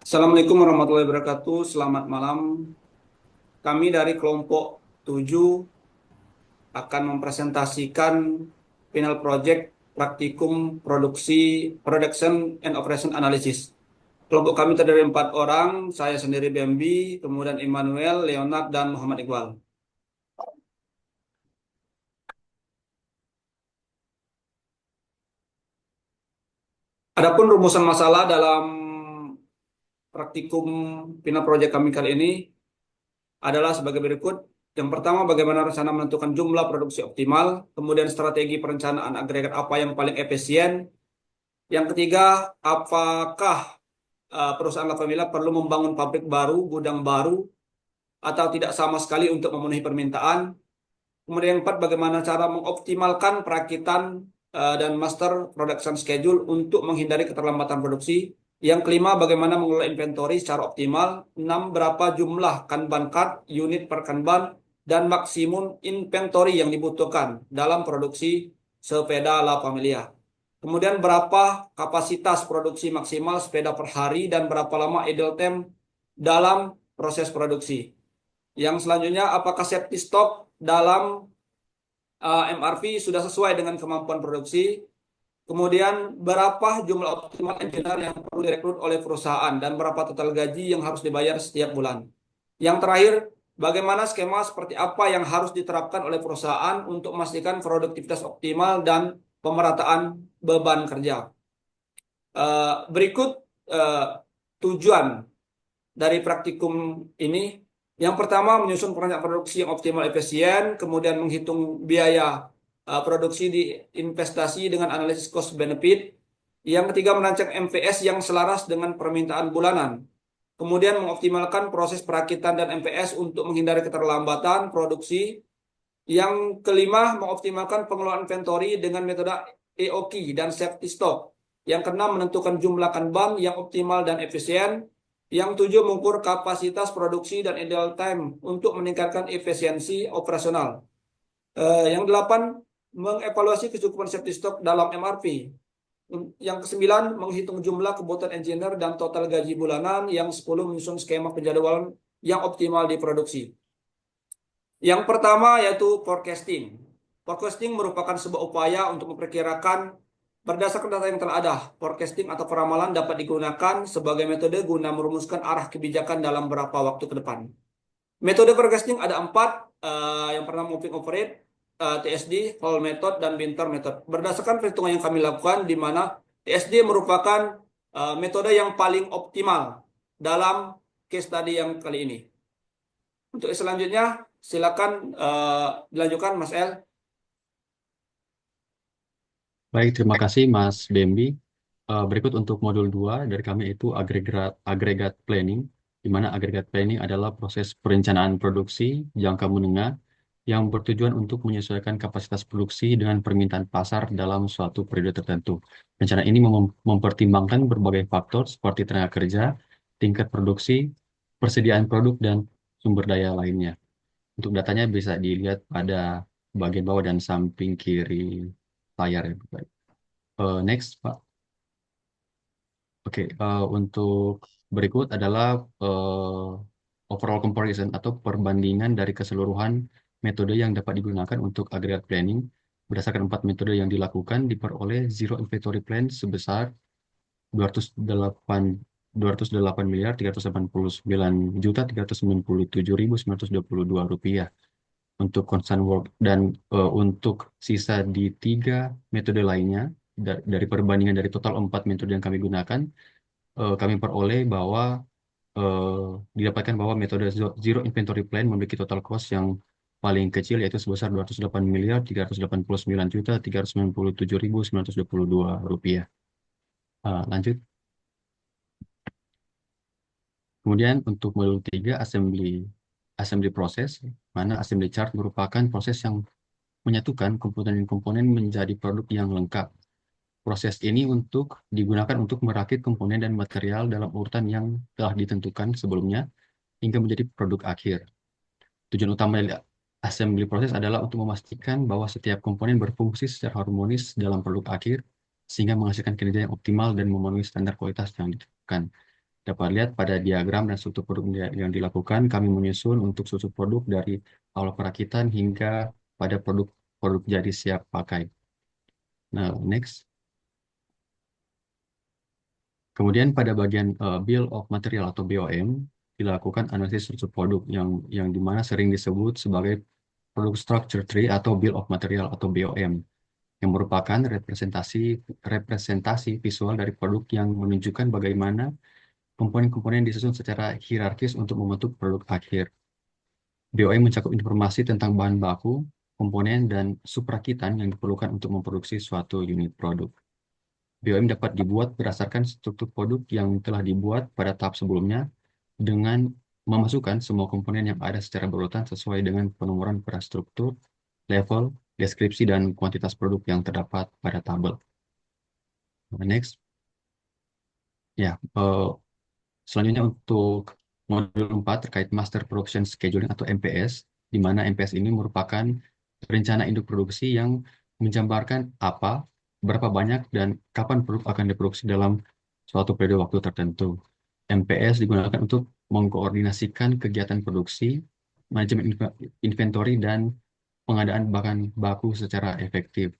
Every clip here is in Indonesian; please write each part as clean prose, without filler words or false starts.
Assalamualaikum warahmatullahi wabarakatuh. Selamat malam. Kami dari kelompok 7 akan mempresentasikan final project praktikum production and operation analysis. Kelompok kami terdiri 4 orang, saya sendiri Bambi, kemudian Immanuel, Leonard, dan Muhammad Iqbal. Adapun rumusan masalah dalam praktikum final project kami kali ini adalah sebagai berikut. Yang pertama, bagaimana rencana menentukan jumlah produksi optimal, kemudian strategi perencanaan agregat apa yang paling efisien. Yang ketiga, apakah perusahaan La Famiglia perlu membangun pabrik baru, gudang baru, atau tidak sama sekali untuk memenuhi permintaan. Kemudian yang keempat, bagaimana cara mengoptimalkan perakitan dan master production schedule untuk menghindari keterlambatan produksi. Yang kelima, bagaimana mengelola inventory secara optimal. Enam, berapa jumlah Kanban card, unit per Kanban, dan maksimum inventory yang dibutuhkan dalam produksi sepeda La Familia. Kemudian berapa kapasitas produksi maksimal sepeda per hari dan berapa lama idle time dalam proses produksi. Yang selanjutnya, apakah safety stock dalam MRV sudah sesuai dengan kemampuan produksi? Kemudian berapa jumlah optimal engineer yang perlu direkrut oleh perusahaan dan berapa total gaji yang harus dibayar setiap bulan? Yang terakhir, bagaimana skema seperti apa yang harus diterapkan oleh perusahaan untuk memastikan produktivitas optimal dan pemerataan beban kerja? Berikut eh, tujuan dari praktikum ini. Yang pertama, menyusun perencanaan produksi yang optimal efisien, kemudian menghitung biaya produksi di investasi dengan analisis cost benefit. Yang ketiga, merancang MPS yang selaras dengan permintaan bulanan. Kemudian mengoptimalkan proses perakitan dan MPS untuk menghindari keterlambatan produksi. Yang kelima, mengoptimalkan pengelolaan inventory dengan metode EOQ dan safety stock. Yang keenam, menentukan jumlah kanban yang optimal dan efisien. Yang tujuh, mengukur kapasitas produksi dan idle time untuk meningkatkan efisiensi operasional. Yang delapan, mengevaluasi kecukupan safety stock dalam MRP. Yang kesembilan, menghitung jumlah kebutuhan engineer dan total gaji bulanan. Yang sepuluh, menyusun skema penjadwalan yang optimal di produksi. Yang pertama yaitu forecasting. Forecasting merupakan sebuah upaya untuk memperkirakan berdasarkan data yang telah ada. Forecasting atau peramalan dapat digunakan sebagai metode guna merumuskan arah kebijakan dalam beberapa waktu ke depan. Metode forecasting ada 4. Yang pertama moving average, TSD, Hall method, dan Winter method. Berdasarkan perhitungan yang kami lakukan, di mana TSD merupakan metode yang paling optimal dalam case study yang kali ini. Untuk selanjutnya, silakan dilanjutkan, Mas El. Baik, terima kasih Mas Bambi. Berikut untuk modul 2 dari kami itu agregat planning, di mana agregat planning adalah proses perencanaan produksi jangka menengah yang bertujuan untuk menyesuaikan kapasitas produksi dengan permintaan pasar dalam suatu periode tertentu. Rencana ini mempertimbangkan berbagai faktor seperti tenaga kerja, tingkat produksi, persediaan produk, dan sumber daya lainnya. Untuk datanya bisa dilihat pada bagian bawah dan samping kiri layar ya. Baik. Next, Pak. Oke, untuk berikut adalah overall comparison atau perbandingan dari keseluruhan metode yang dapat digunakan untuk aggregate planning. Berdasarkan 4 metode yang dilakukan, diperoleh zero inventory plan sebesar 208 208 miliar 389 juta 397.922 rupiah untuk constant work, dan untuk sisa di 3 metode lainnya dari perbandingan dari total 4 metode yang kami gunakan, kami peroleh bahwa eh, didapatkan bahwa metode zero inventory plan memiliki total cost yang paling kecil, yaitu sebesar 208 miliar 389 juta 397.922 rupiah. Lanjut. Kemudian untuk modul 3, assembly proses, mana assembly chart merupakan proses yang menyatukan komponen-komponen menjadi produk yang lengkap. Proses ini digunakan untuk merakit komponen dan material dalam urutan yang telah ditentukan sebelumnya hingga menjadi produk akhir. Tujuan utama dari assembly proses adalah untuk memastikan bahwa setiap komponen berfungsi secara harmonis dalam produk akhir sehingga menghasilkan kinerja yang optimal dan memenuhi standar kualitas yang ditentukan. Dapat lihat pada diagram dan struktur produk yang dilakukan, kami menyusun untuk struktur produk dari awal perakitan hingga pada produk jadi siap pakai. Nah, next. Kemudian pada bagian Bill of Material atau BOM, dilakukan analisis struktur produk yang dimana sering disebut sebagai produk structure tree atau Bill of Material atau BOM, yang merupakan representasi visual dari produk yang menunjukkan bagaimana komponen-komponen disusun secara hierarkis untuk membentuk produk akhir. BOM mencakup informasi tentang bahan baku, komponen, dan suprakitan yang diperlukan untuk memproduksi suatu unit produk. BOM dapat dibuat berdasarkan struktur produk yang telah dibuat pada tahap sebelumnya dengan memasukkan semua komponen yang ada secara berurutan sesuai dengan penomoran pada struktur, level, deskripsi, dan kuantitas produk yang terdapat pada tabel. Next. Ya, selanjutnya untuk modul 4 terkait Master Production Scheduling atau MPS, di mana MPS ini merupakan rencana induk produksi yang menjabarkan apa, berapa banyak, dan kapan produk akan diproduksi dalam suatu periode waktu tertentu. MPS digunakan untuk mengkoordinasikan kegiatan produksi, manajemen inventory, dan pengadaan bahan baku secara efektif.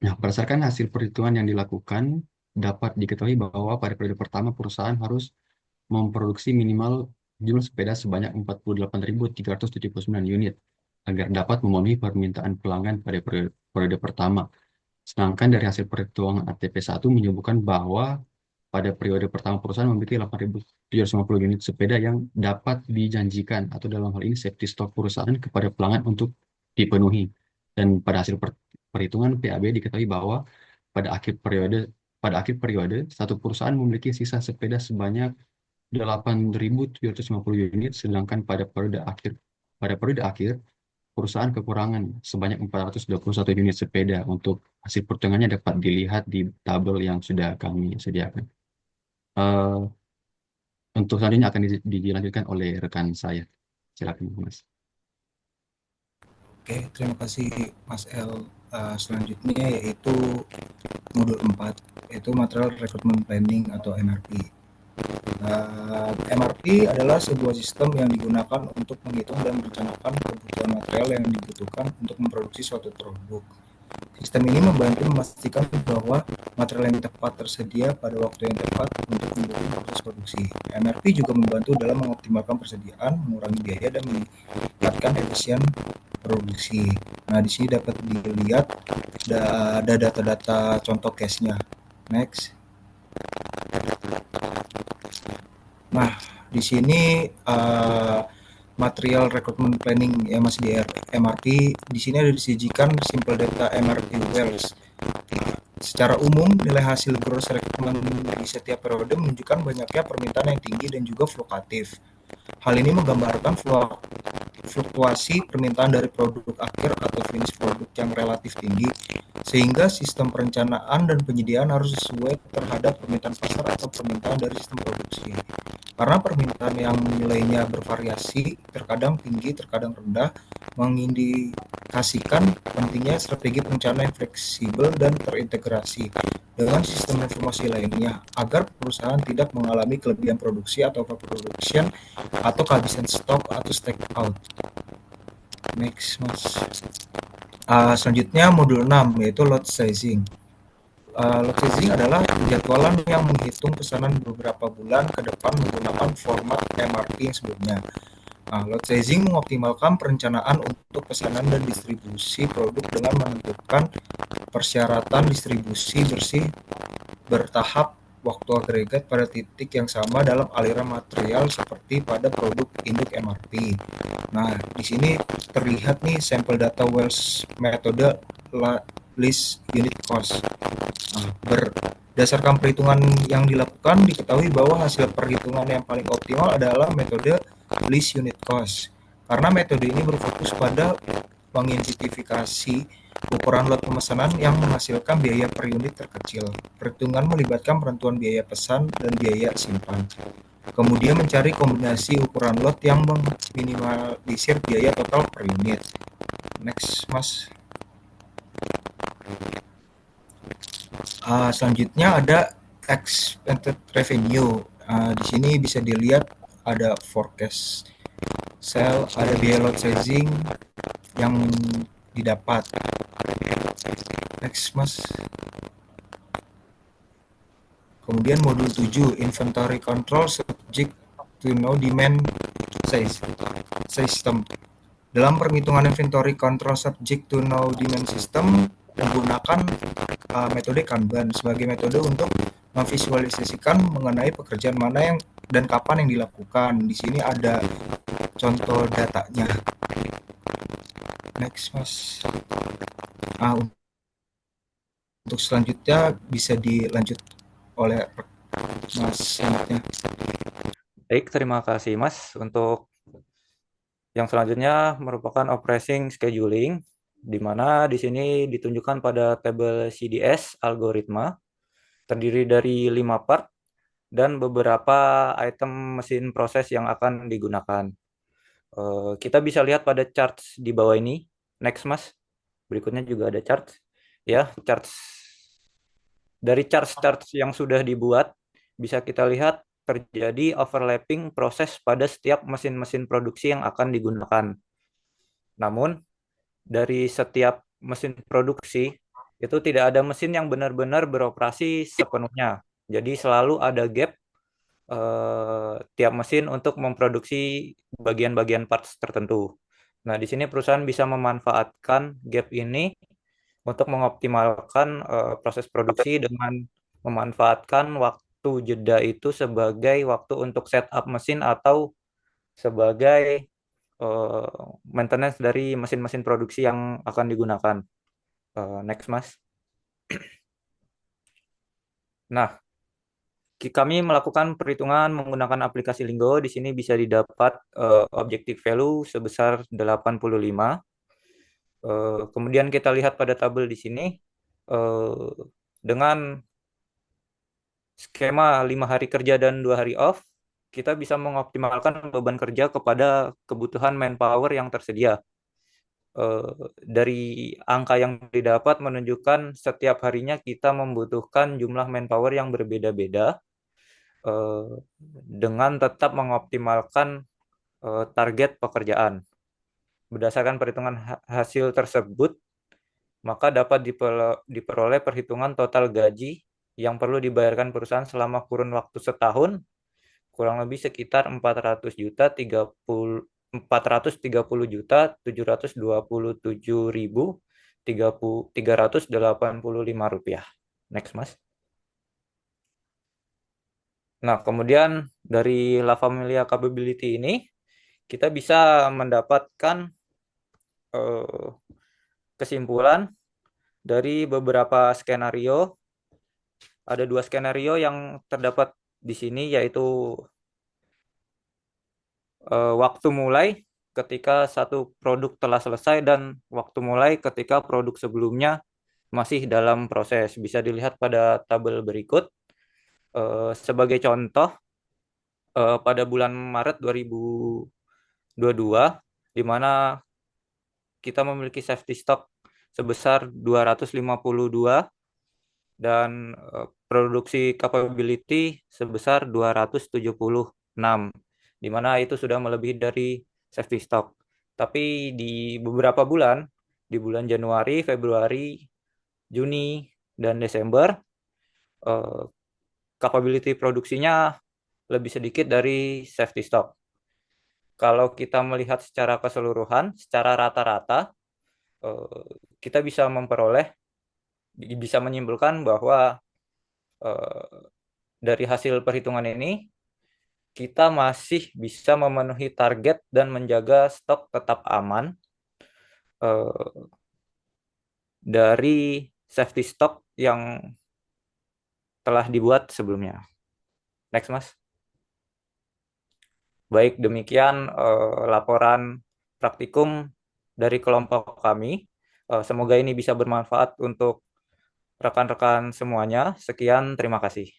Nah, berdasarkan hasil perhitungan yang dilakukan, dapat diketahui bahwa pada periode pertama perusahaan harus memproduksi minimal jumlah sepeda sebanyak 48.379 unit agar dapat memenuhi permintaan pelanggan pada periode pertama. Sedangkan dari hasil perhitungan ATP1 menyebutkan bahwa pada periode pertama perusahaan memiliki 8.750 unit sepeda yang dapat dijanjikan atau dalam hal ini safety stock perusahaan kepada pelanggan untuk dipenuhi. Dan pada hasil perhitungan PAB diketahui bahwa pada akhir periode pada akhir periode satu perusahaan memiliki sisa sepeda sebanyak 8.750 unit, sedangkan pada periode akhir perusahaan kekurangan sebanyak 421 unit sepeda. Untuk hasil perhitungannya dapat dilihat di tabel yang sudah kami sediakan. Untuk selanjutnya akan dilanjutkan oleh rekan saya. Silakan, Mas. Oke, terima kasih Mas L. Selanjutnya yaitu modul 4, yaitu Material Recruitment Planning atau MRP. MRP adalah sebuah sistem yang digunakan untuk menghitung dan merencanakan kebutuhan material yang dibutuhkan untuk memproduksi suatu produk. Sistem ini membantu memastikan bahwa material yang tepat tersedia pada waktu yang tepat untuk mendukung proses produksi. MRP juga membantu dalam mengoptimalkan persediaan, mengurangi biaya, dan meningkatkan efisien produksi. Nah, di sini dapat dilihat ada data-data contoh case-nya. Next. Nah, di sini material recruitment planning ya masih di MRP. Di sini ada disajikan simple data MRP wells. Secara umum, nilai hasil gross recruitment di setiap periode menunjukkan banyaknya permintaan yang tinggi dan juga fluktuatif. Hal ini menggambarkan fluktuasi permintaan dari produk akhir atau finish product yang relatif tinggi, sehingga sistem perencanaan dan penyediaan harus sesuai terhadap permintaan pasar atau permintaan dari sistem produksi. Karena permintaan yang nilainya bervariasi, terkadang tinggi, terkadang rendah, mengindikasikan pentingnya strategi perencanaan yang fleksibel dan terintegrasi dengan sistem informasi lainnya agar perusahaan tidak mengalami kelebihan produksi atau overproduction atau kehabisan stok atau stock out. Next, Mas. Selanjutnya modul 6 yaitu lot sizing. Lot sizing adalah jadwalan yang menghitung pesanan beberapa bulan ke depan menggunakan format MRP yang sebelumnya. Lot sizing mengoptimalkan perencanaan untuk pesanan dan distribusi produk dengan menentukan persyaratan distribusi bersih bertahap waktu agregat pada titik yang sama dalam aliran material seperti pada produk induk MRP. Nah, di sini terlihat nih sampel data wells metode list unit cost. Berdasarkan perhitungan yang dilakukan, diketahui bahwa hasil perhitungan yang paling optimal adalah metode list unit cost. Karena metode ini berfokus pada mengidentifikasi ukuran lot pemesanan yang menghasilkan biaya per unit terkecil. Perhitungan melibatkan penentuan biaya pesan dan biaya simpan. Kemudian mencari kombinasi ukuran lot yang meminimalisir biaya total per unit. Next, Mas. Selanjutnya ada expected revenue. Di sini bisa dilihat ada forecast sell, ada biaya lot sizing yang didapat. Next, Mas. Kemudian modul 7, inventory control subject to no demand system. Dalam perhitungan inventory control subject to no demand system menggunakan metode Kanban sebagai metode untuk memvisualisasikan mengenai pekerjaan mana yang dan kapan yang dilakukan. Di sini ada contoh datanya. Next, Mas. Untuk selanjutnya bisa dilanjut oleh Mas selanjutnya. Baik, terima kasih Mas. Untuk yang selanjutnya merupakan operating scheduling, di mana di sini ditunjukkan pada tabel CDS algoritma, terdiri dari 5 part dan beberapa item mesin proses yang akan digunakan. Kita bisa lihat pada charts di bawah ini. Next, Mas. Berikutnya juga ada charts. Ya, charts. Dari charts yang sudah dibuat, bisa kita lihat terjadi overlapping proses pada setiap mesin-mesin produksi yang akan digunakan. Namun, dari setiap mesin produksi, itu tidak ada mesin yang benar-benar beroperasi sepenuhnya. Jadi selalu ada gap tiap mesin untuk memproduksi bagian-bagian parts tertentu. Nah, di sini perusahaan bisa memanfaatkan gap ini untuk mengoptimalkan proses produksi dengan memanfaatkan waktu jeda itu sebagai waktu untuk setup mesin atau sebagai maintenance dari mesin-mesin produksi yang akan digunakan. Next, Mas. Nah, kami melakukan perhitungan menggunakan aplikasi Lingo. Di sini bisa didapat objective value sebesar 85. Kemudian kita lihat pada tabel di sini dengan skema 5 hari kerja dan 2 hari off, kita bisa mengoptimalkan beban kerja kepada kebutuhan manpower yang tersedia. Dari angka yang didapat menunjukkan setiap harinya kita membutuhkan jumlah manpower yang berbeda-beda dengan tetap mengoptimalkan target pekerjaan. Berdasarkan perhitungan hasil tersebut, maka dapat diperoleh perhitungan total gaji yang perlu dibayarkan perusahaan selama kurun waktu setahun, kurang lebih sekitar 430.327.385 rupiah. Next, Mas. Nah, kemudian dari La Familia Capability ini, kita bisa mendapatkan kesimpulan dari beberapa skenario. Ada 2 skenario yang terdapat di sini, yaitu waktu mulai ketika satu produk telah selesai dan waktu mulai ketika produk sebelumnya masih dalam proses. Bisa dilihat pada tabel berikut. Sebagai contoh, pada bulan Maret 2022, di mana kita memiliki safety stock sebesar 252 dan produksi capability sebesar 276, di mana itu sudah melebihi dari safety stock. Tapi di beberapa bulan, di bulan Januari, Februari, Juni, dan Desember, capability produksinya lebih sedikit dari safety stock. Kalau kita melihat secara keseluruhan, secara rata-rata, kita bisa menyimpulkan bahwa dari hasil perhitungan ini, kita masih bisa memenuhi target dan menjaga stok tetap aman dari safety stock yang telah dibuat sebelumnya. Next, Mas. Baik, demikian laporan praktikum dari kelompok kami. Semoga ini bisa bermanfaat untuk rekan-rekan semuanya. Sekian, terima kasih.